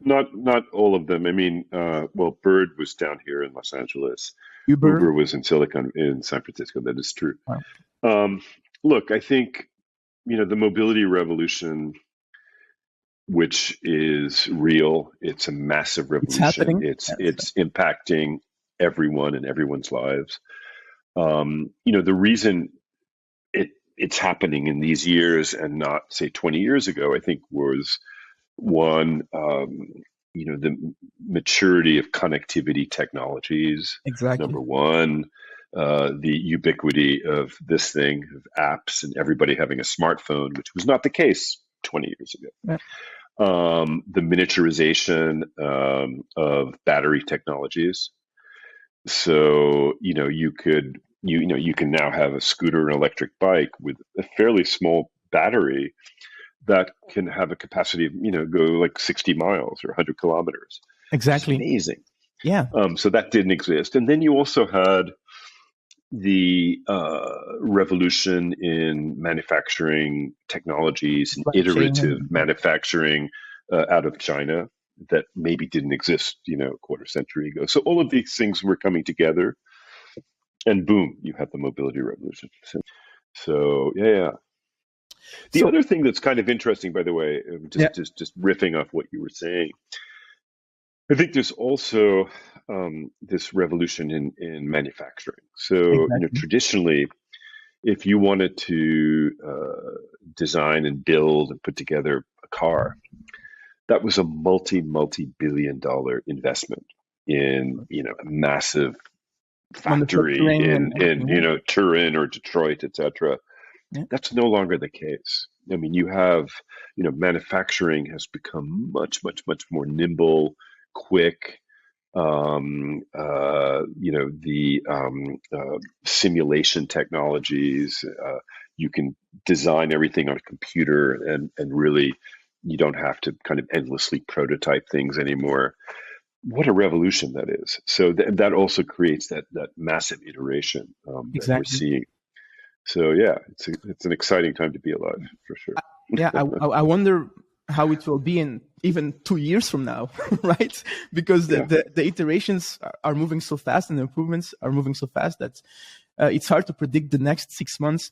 not all of them. I mean, well, Bird was down here in Los Angeles. Uber. Uber was in San Francisco. That is true. Wow. Um, Look, I think, the mobility revolution, which is real, it's a massive It's revolution. happening. It's impacting everyone and everyone's lives. The reason it's happening in these years and not, say, 20 years ago, I think was one, the maturity of connectivity technologies, Exactly. number one, the ubiquity of this thing, of apps, and everybody having a smartphone, which was not the case 20 years ago. Yeah. The miniaturization of battery technologies. So, you can now have a scooter and electric bike with a fairly small battery that can have a capacity of, go like 60 miles or 100 kilometers. Exactly. It's amazing. Yeah. So that didn't exist. And then you also had the revolution in manufacturing technologies and iterative manufacturing out of China that maybe didn't exist, a quarter century ago. So all of these things were coming together, and boom, you have the mobility revolution. So yeah. The other thing that's kind of interesting, by the way, just riffing off what you were saying, I think there's also this revolution in manufacturing. So, traditionally, if you wanted to design and build and put together a car, that was a multi-billion-dollar investment in, a massive factory in Turin or Detroit, etc. Yeah. That's no longer the case. I mean, you have, manufacturing has become much, much, much more nimble, quick. The simulation technologies, you can design everything on a computer and really you don't have to kind of endlessly prototype things anymore. What a revolution that is. So that also creates that massive iteration that we're seeing. So yeah, it's an exciting time to be alive, for sure. I wonder how it will be in even 2 years from now, right? Because the iterations are moving so fast and the improvements are moving so fast that it's hard to predict the next 6 months.